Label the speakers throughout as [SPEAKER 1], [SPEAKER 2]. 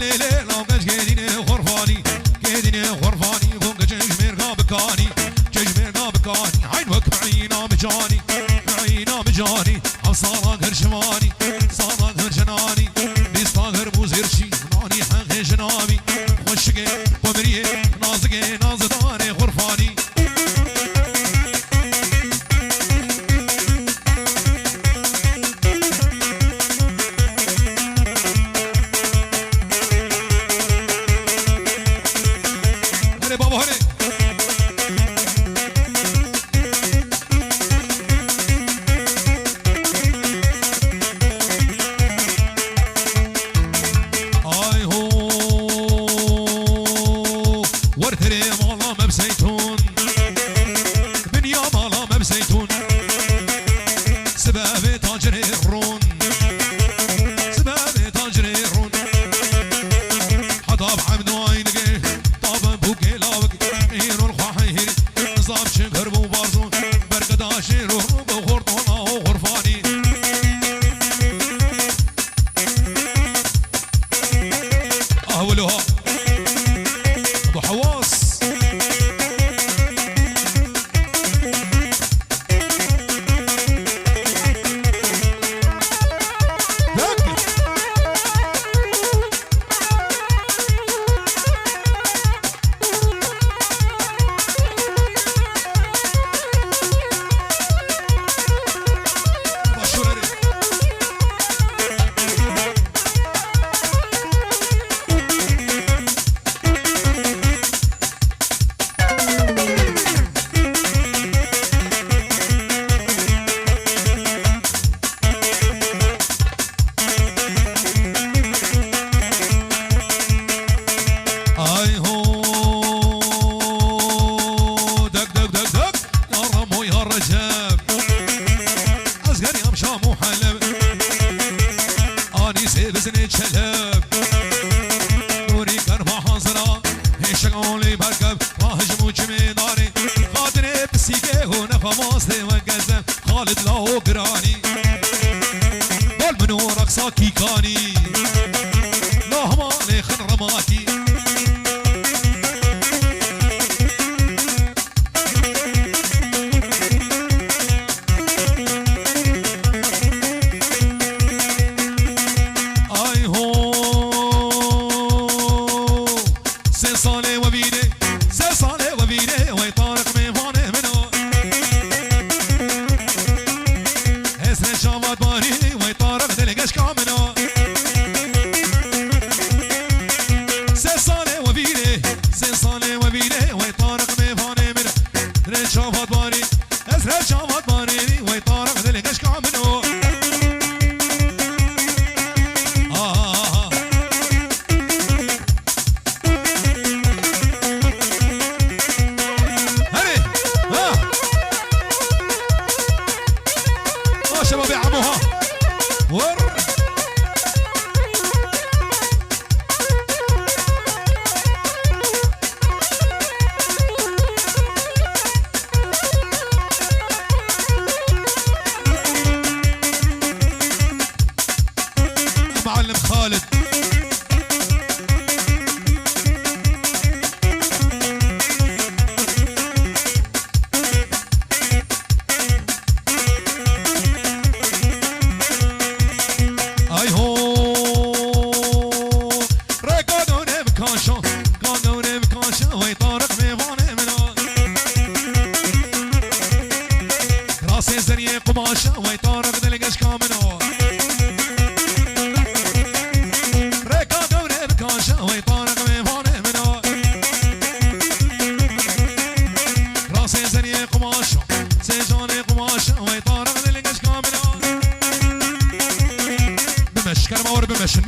[SPEAKER 1] ليلة لو قش كيديني غرفاني كيديني غرفاني فوق ججمير قابكاني ججمير قابكاني عينك معينا مجاني معينا مجاني عصارك هرشماني صارك هرشناني بيستاغر بوزيرشي ناني حقي جنابي وشقي ومريه نازقي نازداني غرفاني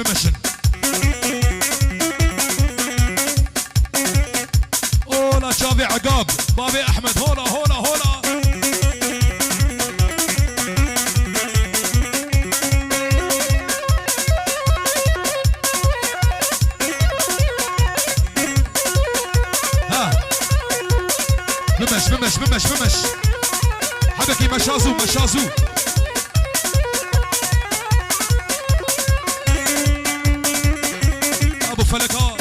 [SPEAKER 1] بمشن اولا شافي عقاب بابي احمد هولا هولا هولا ها بمش حبكي مشازو فلكا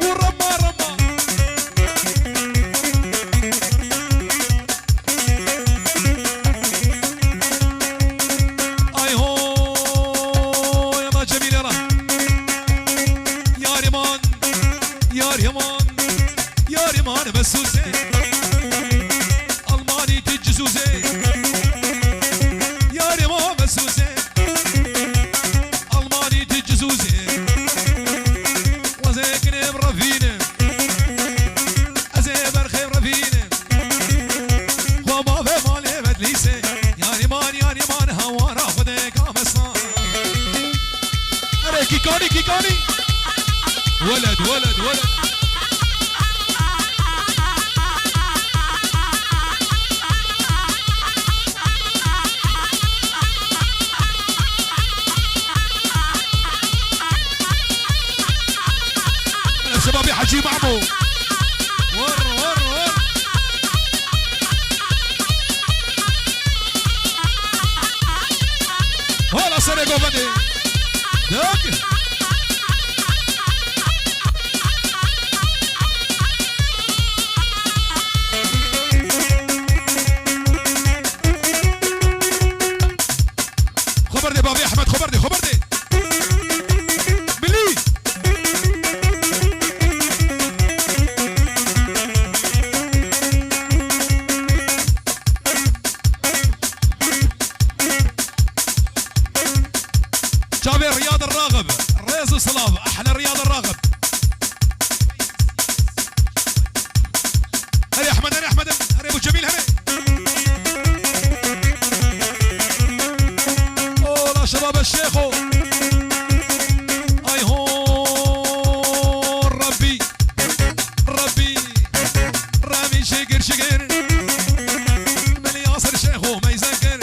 [SPEAKER 1] ورما رما اي هو يا ما جميل يا راه يا ريمان يا ريمان يا ريمان بسوسي الماني تجسوسي يا ريمان بسوسي الماني تجسوسي وزيكني برفينه ازي برخي برفينه وما في مالي بدليسي يا ريمان هوارا خدك امسان اري كيكاني ولد ولد ولد شبابي حجي معمو ور ور ور هلا سرقوا بني دك خبرني بابي احمد خبرني بلي جابر رياض الراغب الريز وصلاب احلى رياض الراغب هري احمد هري ابو جميل هري اولا شباب الشيخو اي هو ربي رامي شقر من ياسر شيخو ما يسكر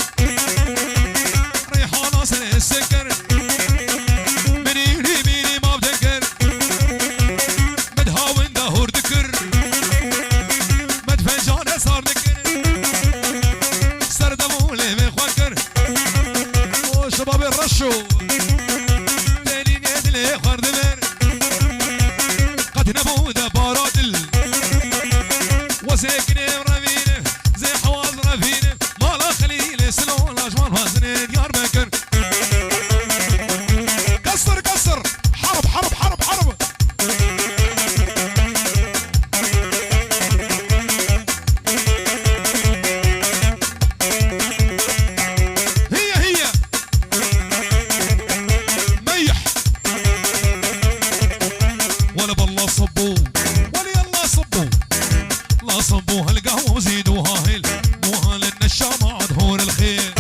[SPEAKER 1] ريحان ناصر السكر شباب الرشو دليل يدلي خردمر قد نبود بارادل وسكني رمينه زي حواز رفينه مالا خليل سلون اجوان وزن ديار بكر كسر حرب صبوها القهوة وزيدوها هيل موها للنشامة عدهور الخيل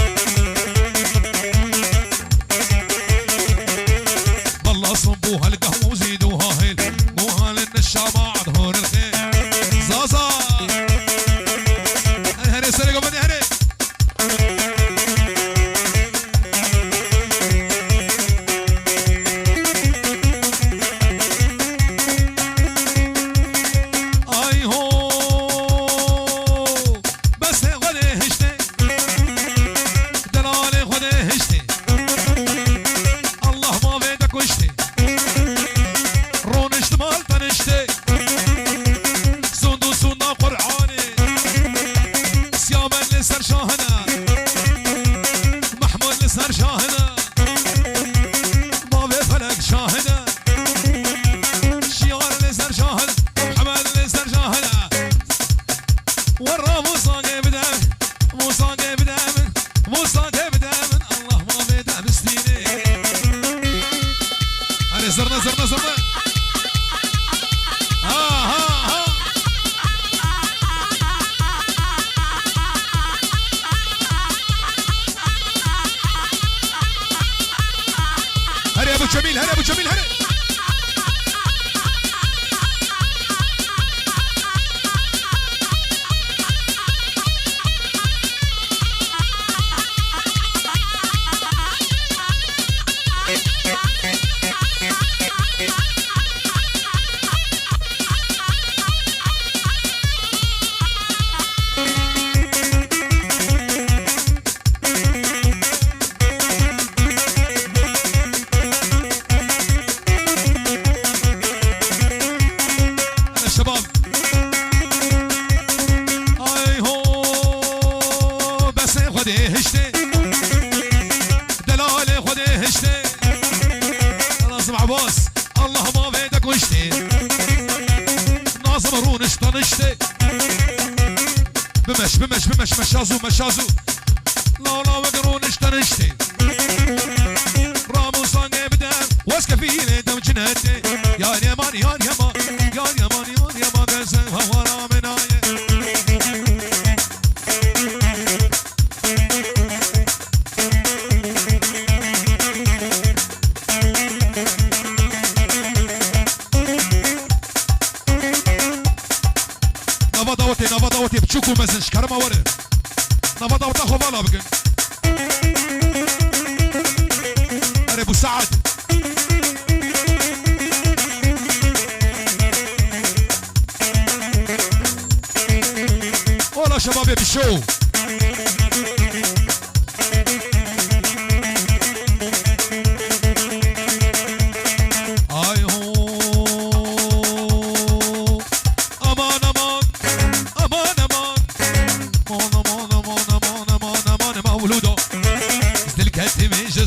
[SPEAKER 1] بالله صبوها القهوة وزيدوها هيل موها للنشامة عدهور الخيل زازا هني سرقوا مني هني زرنا ها هري ابو جميل هري بمش مشازو لا وقرون اشترشتي رامو صانع بدا واسكفيني دم جنتي يا اليمان يا اليمان يا اليمان يا اليمان قسم هورا منايا نفا داوتي بتشوكو مزن شكرما ورد نفا داوتا خوفالا بكن أنا أبو سعد ولا شبابي بالشو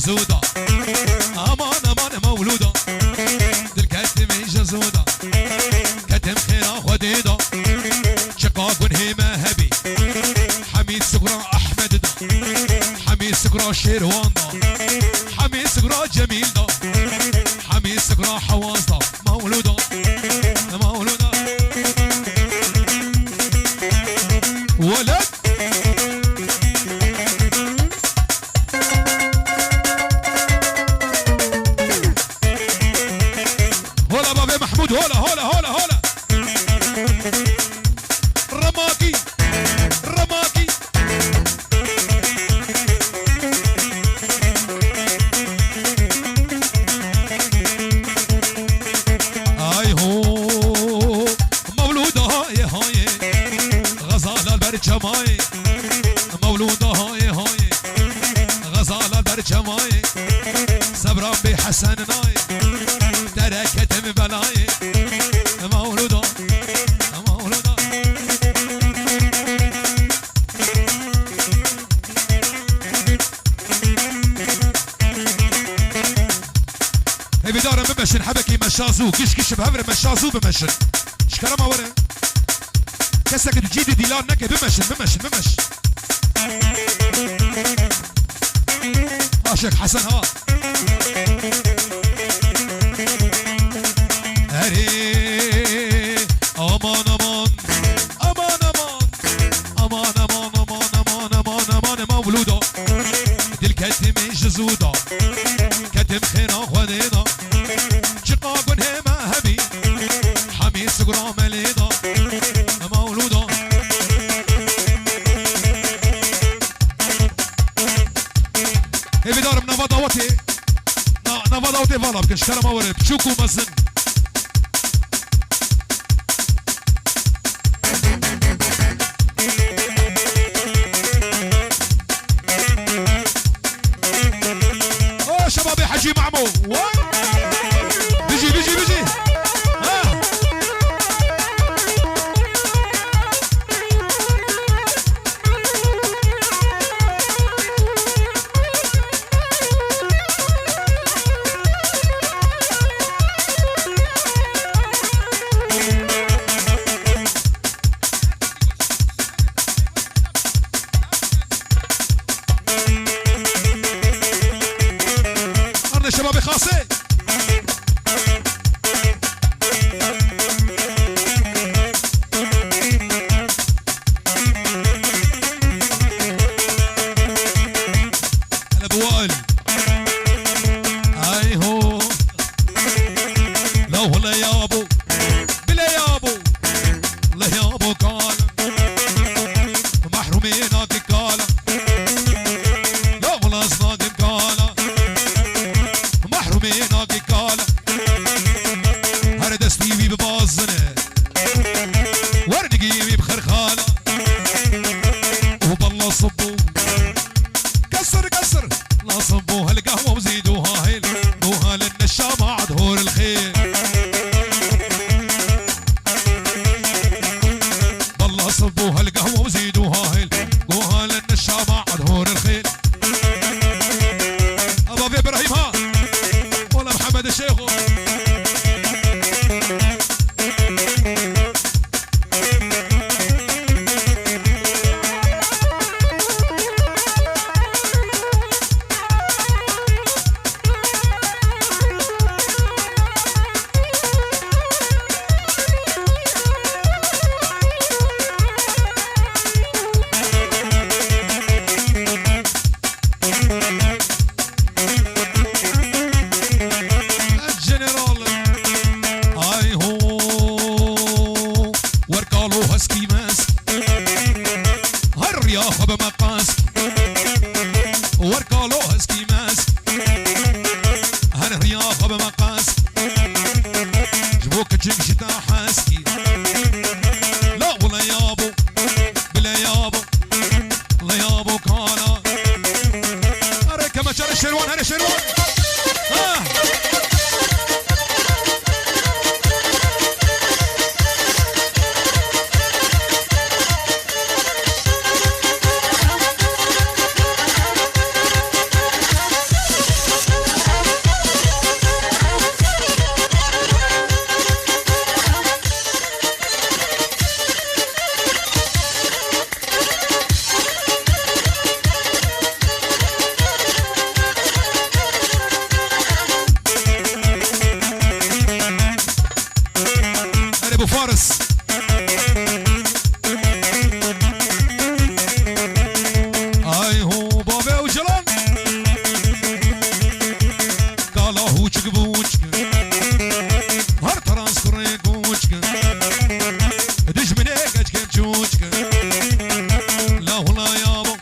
[SPEAKER 1] زودا امان مولودا دل كتم جزودا كتم خيرا وديدا شقاق هيما هبي حميد سقرا احمد دا حميد سقرا شيروان دا حميد سقرا جميل دا حميد سقرا حواس دا مولودا مولودا ولد هولا رماكي اي هو مولودة هاي غزالة البرجماي مولودة هاي غزالة البرجماي سبران بحسن ناي تركت من بلاي مولودة هي بدارة بمشن حبكي مشازو كش بهفر مشازو بمشن شكرا ما ورا كسك تجيدي ديلان نكي بمشن عاشق حسن ها امان مولودا دل كتم جزودا كتم خيرا خديدا شقاق هيما هبي حميد سقرا مليدا مولودا هي بدار من نفا داوتي فالا بكن شكرا ما ورد بشوكو مزن شبابي حجي معمو بيجي ها شبابي خاصة أنا بوائل أي هو لو لا يابو بلا يابو لا يابو قال محرومينك قال لو لا صادم قال محرومينك قال هر دستي ببازنه وردقي بخرخاله وبالله صبو كسر لا صبوها القهوه وزيدوها هيل قوها للنشامه عدهور الخيل بالله صبوها القهوه وزيدوها هيل قوها للنشامه عدهور الخيل ابا ابراهيم ها ولا فارس اي هو بابا وجلان قال هوچك بوچك هر ترانس كوري كوچك دش من هيك اجكب جوچك لا ولا يابو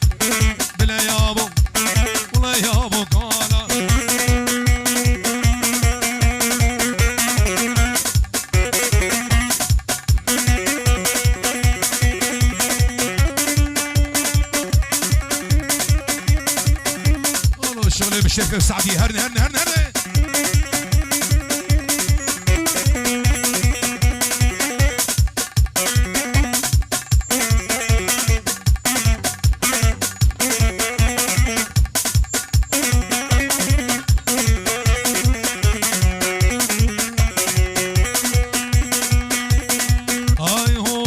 [SPEAKER 1] بلا يابو ولا يابو قال الشغل بالشركة السعودية هرني هرني هرني هرني اي هو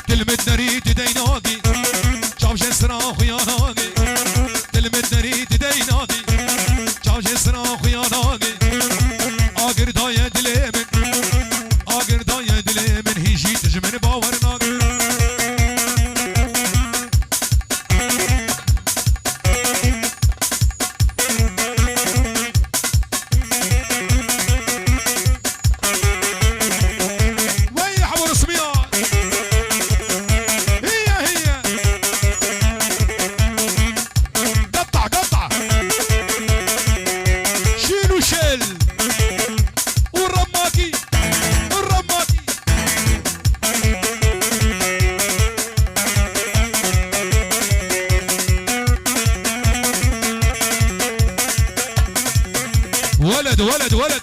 [SPEAKER 1] كلمة نريد ديناقي شاف جسنا خياناقي كلمة نريد ديناقي شاف جسنا خياناقي اقر داية دليمن اقر داية دليمن هيجي تجمن باورناقي ولد ولد ولد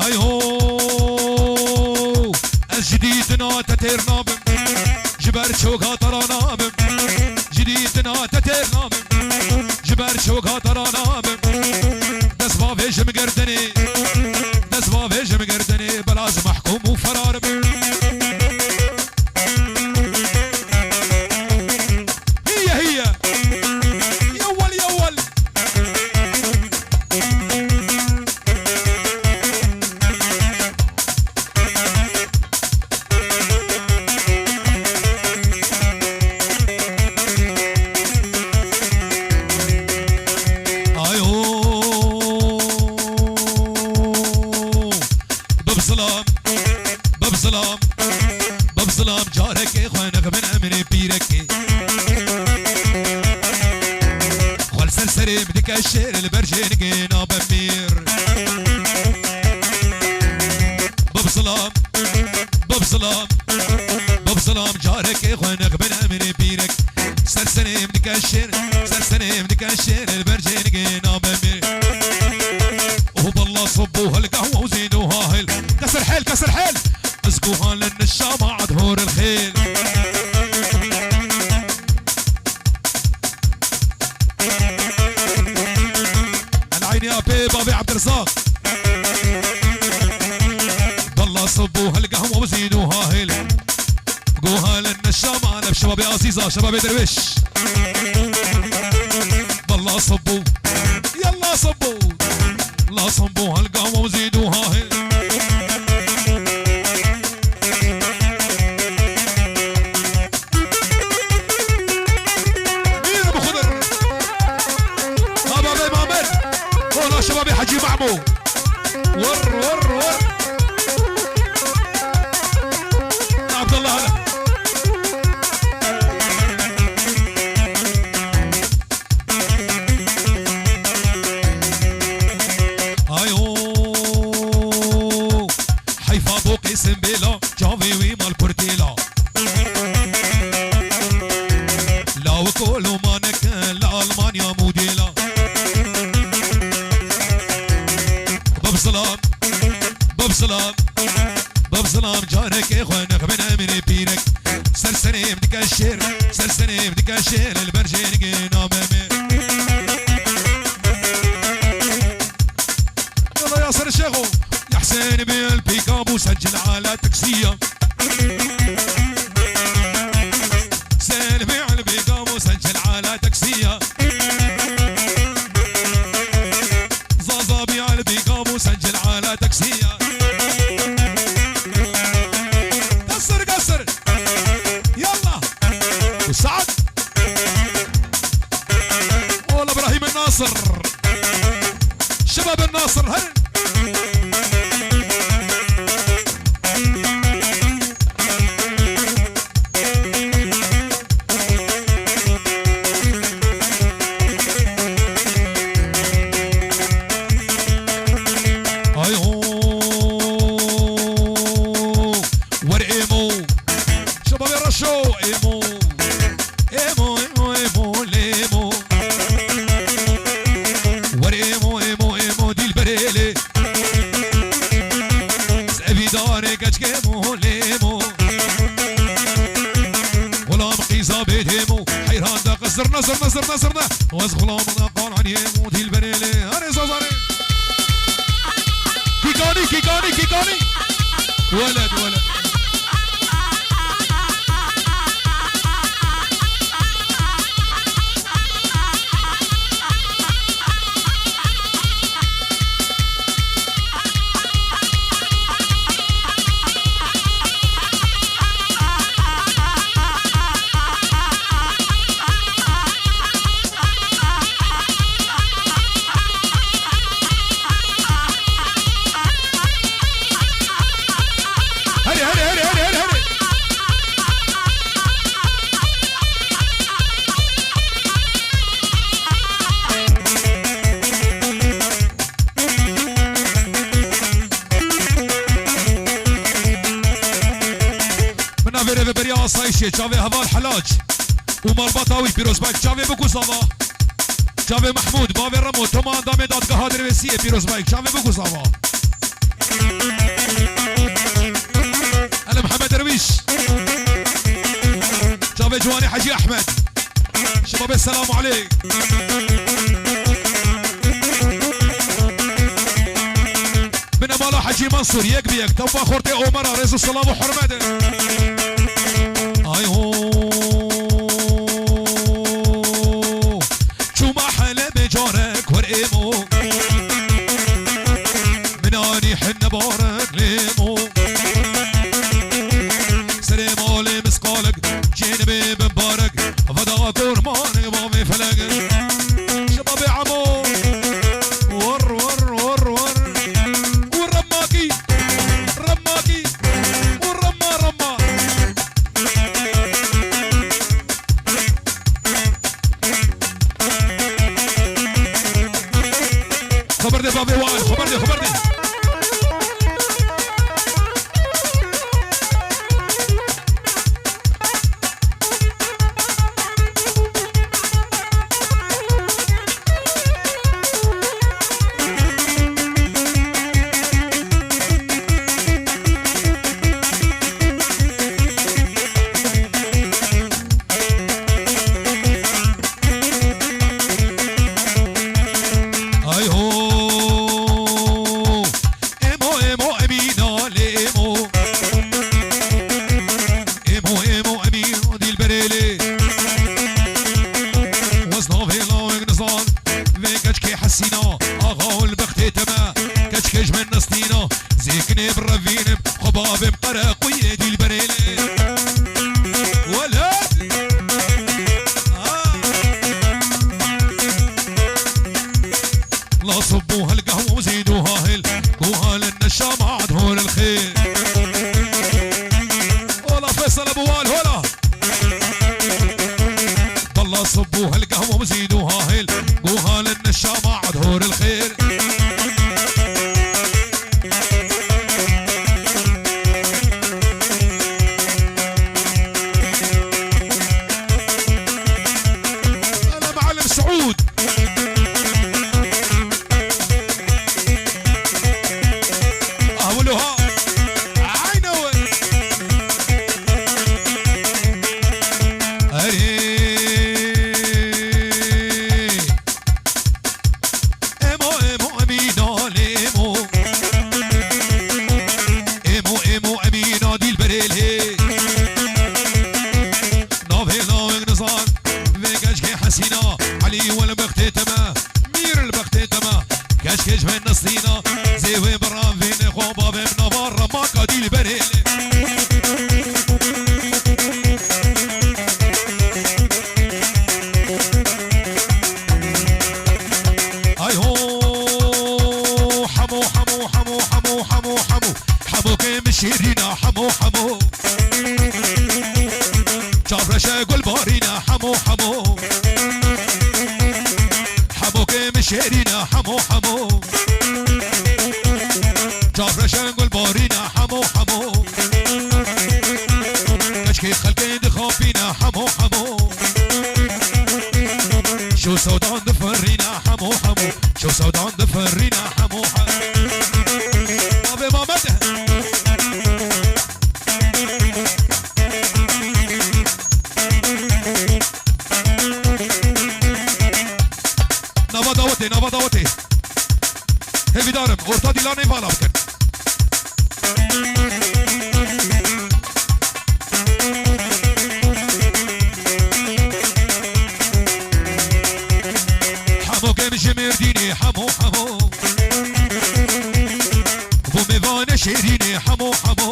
[SPEAKER 1] اي هو الجديدنا تتير نابم جبر شوقها ترى نابم جديدنا تتير نابم جبر شوقها ترى نابم دس بافيش مقردني دس بافيش مقردني بلاز محكوم وفرار هي هي يول يول ببسلام ببسلام ببسلام جارك اخوانك من امري بيرك خل سرسري بدك الشير البرجين قينا بمير ببسلام ببسلام ببسلام جارك اخوانك من امري بيرك سرسري بدك الشير سرسري بدك الشير البرجين قينا بمير وبالله صبوها القهوة وزيدوها هيل كسر حيل كسر حيل اسقوها للنشامة عدهور الخيل العين يا بيبا عبد الرزاق بالله صبوها القهوة وزيدوها هيل قوها للنشامة انا بشباب عزيزة شباب درويش بالله صبوا يلا صبوا لا صنبوها القهوة وزيدوها هي مين ابو خضر بابا مامر هنا شبابي حجي معمو ور ور ور عبد الله هلا سمبيلا جافي ويما البورتيلا لا وكولو مانك لألمانيا موديلا ببسلام ببسلام ببسلام جارك اخوانك من امري بيرك سرسني بدك الشير سرسني بدك الشير البرجين قينا بمي يلا يا سر الشيخو يا حسين بالبيكابو وسجل على تاكسيه سلمي على البيقام وسجل على تاكسيه زازابي على البيقام وسجل على تاكسيه قصر قصر يلا وسعد والله ابراهيم الناصر شباب الناصر هل نصرنا وزغلامنا قال عن يموت البريلي هاري صاري كيكاني ولد جاوي هوا الحلاج ومال بطاوي بيروز بايك جاوي بكو صباح جاوي محمود باوي رمو تومان دامي دادگاه هادر وسیه بيروز بايك جاوي بكو صباح هلا محمد درويش جاوي جواني حجي احمد شباب السلام عليك من امالا حجي منصور يك بيك توبا خورتي عمر رئيس السلام وحرمته شو ما حلا بجارك ورقمو مناني حن بارك ليمو سليمالي مسقالك جنبي بمبارك فدا كرمانك بامي فلك شبابي عمو ور والرماكي والرما خبرني بابي وائل خبرني صبوها القهوة وزيدوها هل قوها للنشام عدهول الخير ولا فيصل ابو وال هلا بالله صبوها القهوة وزيدوها هل قوها للنشام عدهول الخير انا معلم سعود جبن نصينا زيوي برام فين خوبا بمنا برا ما قاديل بريل اي هو حمو حمو حمو حمو حمو حمو حمو كيم شيرينا حمو حمو جابر شاقل بارينا حمو حمو حمو كيم شيرينا حمو حمو جابر شاقل بارينا حمو حمو كشكي خلقين دخافينا حمو حمو شو سودان دفرينا حمو حمو شو سودان دفرينا حمو حمو بابي مامته نوا داوتي هفي دارم orta dilane bağla bakın حمو كم شمرديني حمو حمو بو ميوان شيريني حمو حمو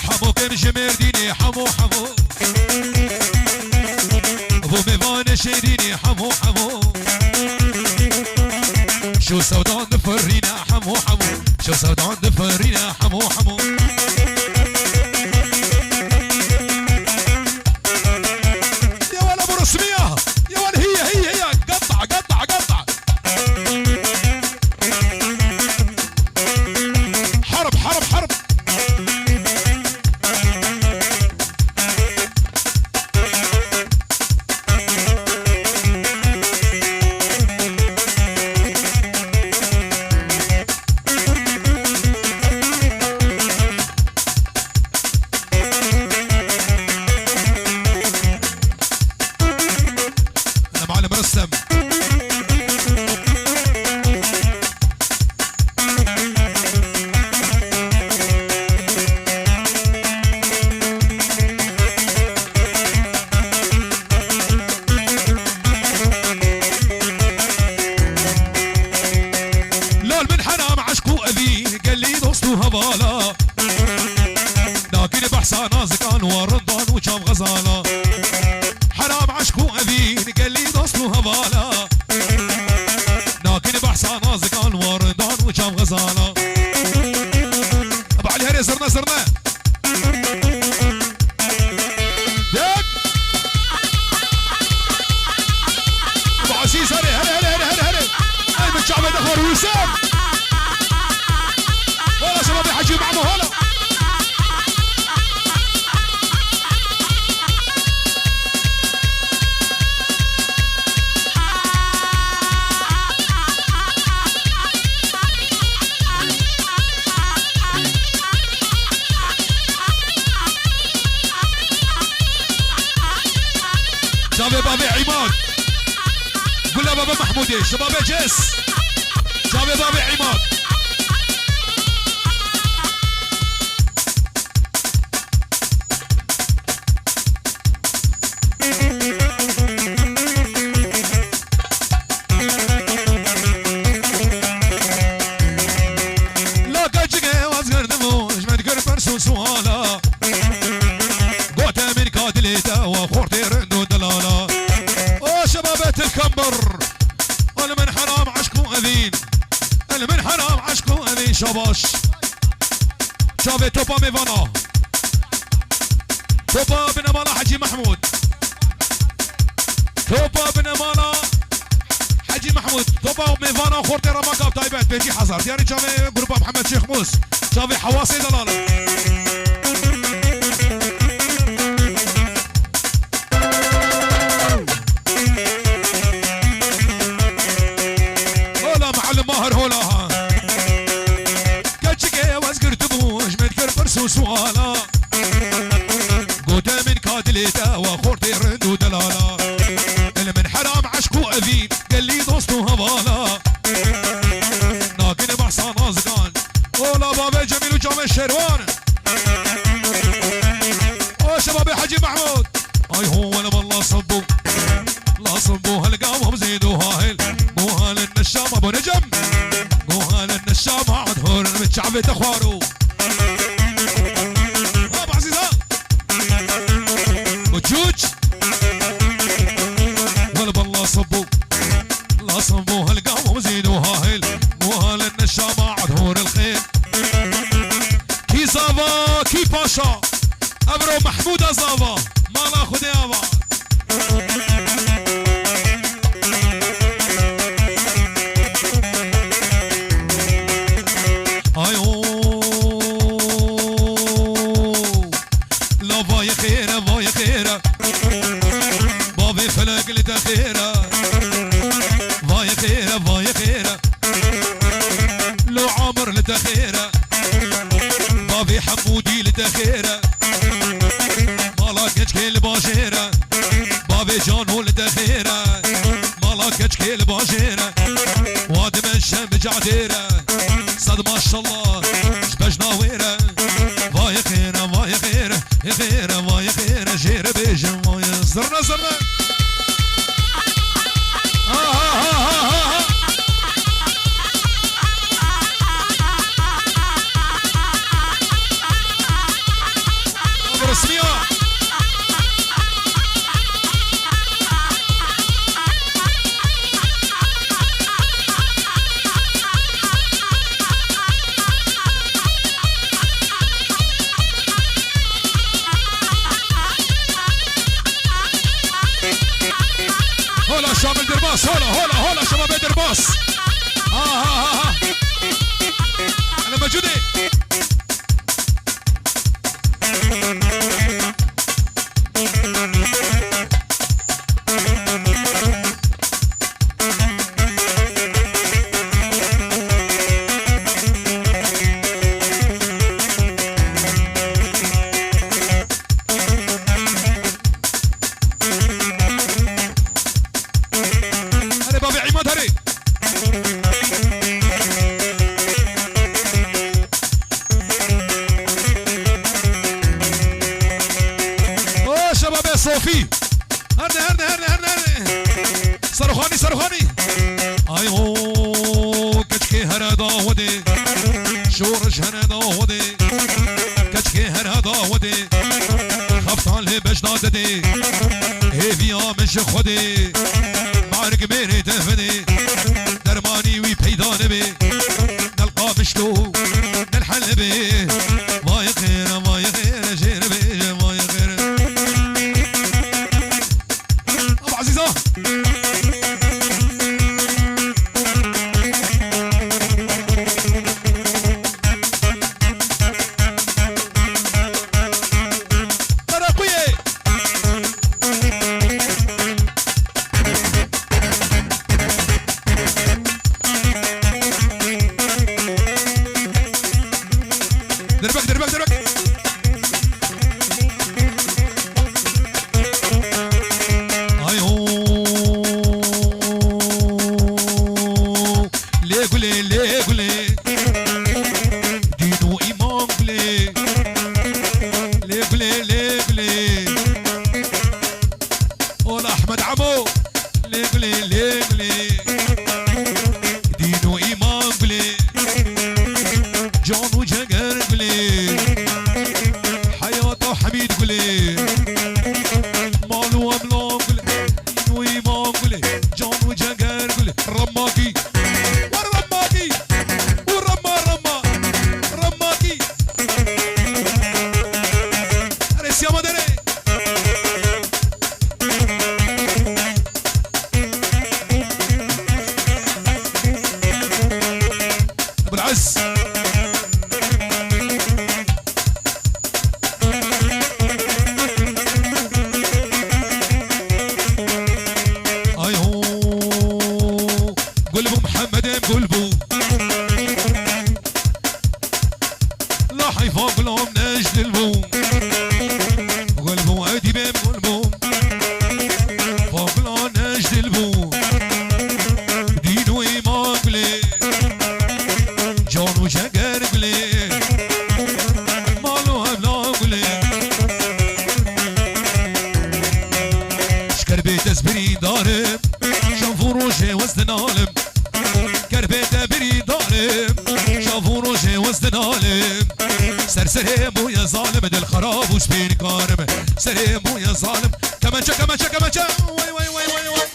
[SPEAKER 1] حمو كم شمرديني حمو حمو بو ميوان شيريني حمو حمو شو سودان دفرينا حمو حمو شو سودان دفرينا حمو حمو يا ولا ابو رسميه يا ولا هي قطع قطع قطع حرب حرب حرب هوالا لكن بحثا نازكان ورندان وشام غزالا حرام عشقو أبين قال لي دوستو هوالا لكن بحثا نازكان ورندان وشام غزالا أبو علي هري زرنا زرنا دك أبو عزيز هري هري هري هري هري أي من شعب الأخوار وسام والله شباب الحجي معمو هلا شباب بابي عماد قول له بابا محمودي شباب جيس شباب بابي عماد سوالا قوت من كادليتا وخورتي رندو دلالا او شبابات الكمبر انا من حرام عشقو اذين انا من حرام عشقو اذين شباش شافي توبا ميفانا توبا بن مالا حجي محمود توبا بن مالا حجي محمود توبا ميفانا خورتي رماقاب تايبات بيجي حزر دياري شافي جروبا محمد شيخ موس شافي حواسي دلاله سوالا قوتا من كادليتا وخورتي رندو دلالا اللي من حرام عشقو أذين قال لي دوستو هوالا لكن بحصا نازقان ولا بابا جميل وجامع الشروان او شباب حجي محمود اي هو ولا والله صبو لا صبو هالقامهم زيدو هاهل مو هال النشام ابو نجم قوال النشام عدهور متشعبت اخوارو ابو عزيزه وجوج قلب الله صبو لا صبو هالقوم زيدوا هاهل قوال النشام عدهور الخيل كي زافا كي باشا امرو محمود زافا مالا خدي ابا خيره ضايع خيره ضايع خيره لو عمر لتخيره بابي حمودي لتخيره مالاك كيل باشيره بابي جانو لتخيره مالاك كيل باشيره وادم الشم جعديره صد ما شاء الله شبج ناويره ضايع خيره ضايع خيره خيره ضايع خيره جيره بيجن ضايع زرنا زرنا رسمية هولا شباب الدرباس هولا شباب الدرباس انا موجودة صوفي هرني صاروخاني ايو كشكي هردا ودي شورش هردا ودي كشكي هردا ودي خفتان لي باش ناددي هيفيا مش خودي معرك ميري تهفدي درماني وي بيدا نبي نلقى مشلو نلحل بيه ما يخير جير بيه ما يخير ابو عزيزه دربك ايو ليه قولي دينو ايمان قولي ليه قولي قول احمد عمو ليه قولي دينو ايمان قولي جون وجهر قولي حياته حميد قولي مالو املاك قولي دينو ايمان قولي جون وجهر قولي رماكي رماكي siamo delle ابو العز ايهو قلبو محمد قلبو لا حيفوق لهم نجد البوم قلبو عادي بام قلبو فوق لا نجد البوم دينو ايمان قلي جانو شقر قلي مالو هبلا قلي شكر بيت اسبري دارم شنفو روشي وسط نالم وزن عالم سرسري مو يا ظالم دل خراب وسبين كارم سري مو يا ظالم كمانشا كمانشا كمانشا وي وي وي وي وي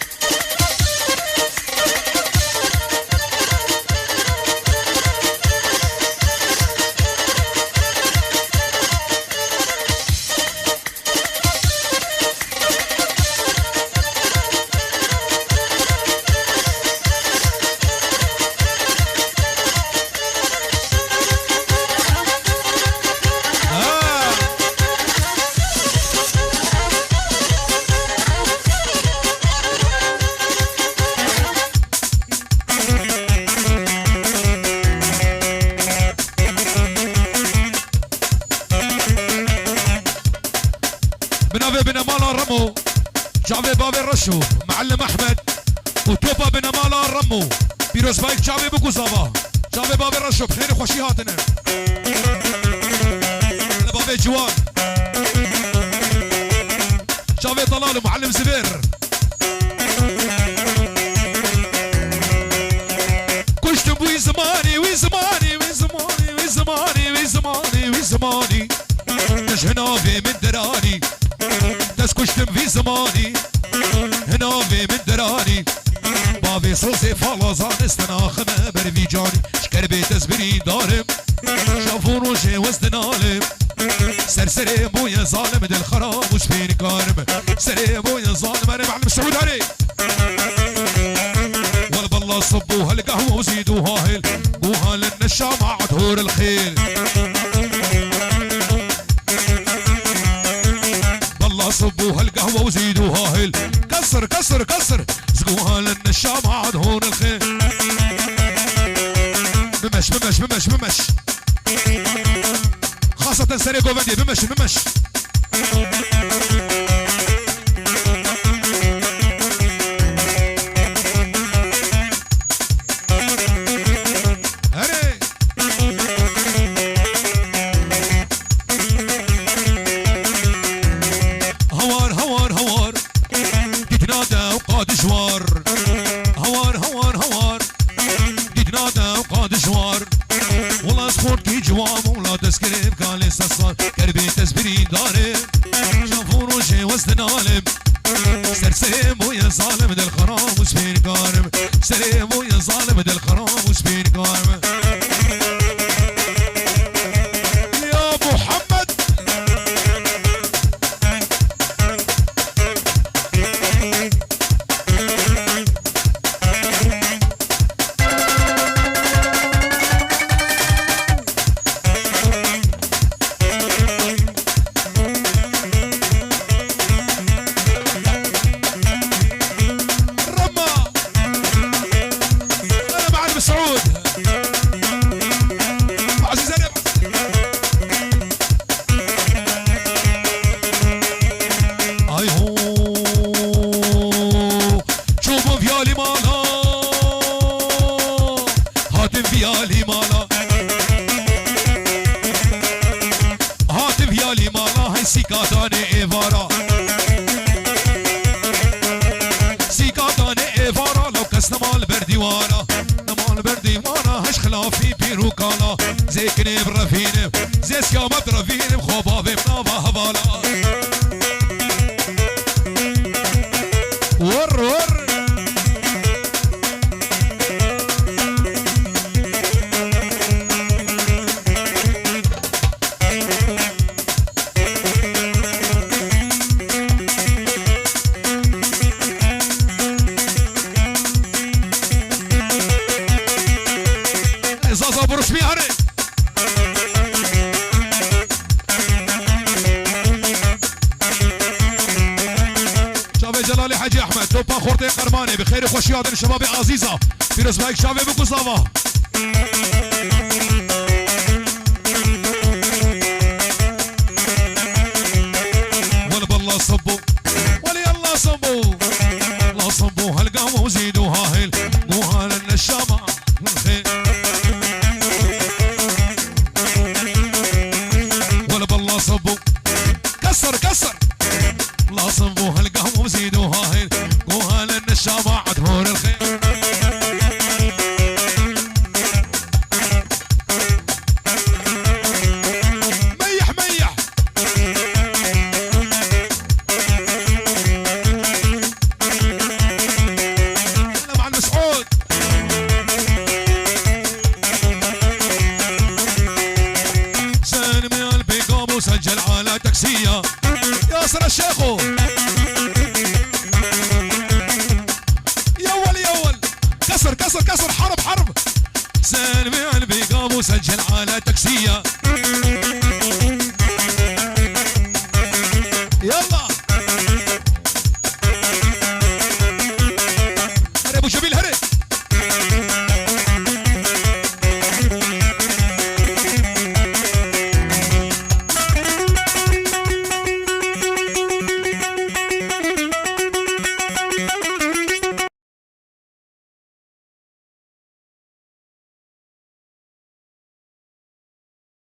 [SPEAKER 1] بن مالا رمو جافي بابي رشو معلم احمد وتوبا بن مالا رمو بيروز بايك جافي بوكوزافا جافي بابي رشو بخير خوشي هاتنا بابي جوان جافي طلال ومعلم زبير كشتم وي زماني وي زماني وي زماني وي زماني وي زماني وي زماني هنا في من دراني ناس كشتم في زماني هنا في من دراني بابي صوصي فالازان استناخمه برفي جاني شكر بيت ازبرين دارم شافون وجه وزن عالم سرسري مويا ظالم دل خراب وشفين كارم سري مويا ظالم انا معلم سعود علي والله صبوها القهوه وزيدوها هيل بوها للنشا مع عطور الخيل صبوها القهوة وزيدوها هيل كسر كسر كسر سقوها للنشا مع دهون الخيل بمش بمش بمش بمش خاصة سريقو فندي بمش بمش بخير خوشی آدن شباب عزیزا پیروز بایک شاوه بکوزاوا ولا بالله صبو ولا يلا صبو لا صبو هالقهوه وزيدوها هيل قوها للنشامه والخيل ولا بالله صبو كسر كسر لا صبو هالقهوه وزيدوها هيل قوها للنشامه عدهور الخيل كسر الشيخو يول يول كسر كسر كسر حرب حرب سلمي قلبي قام وسجل على تاكسيه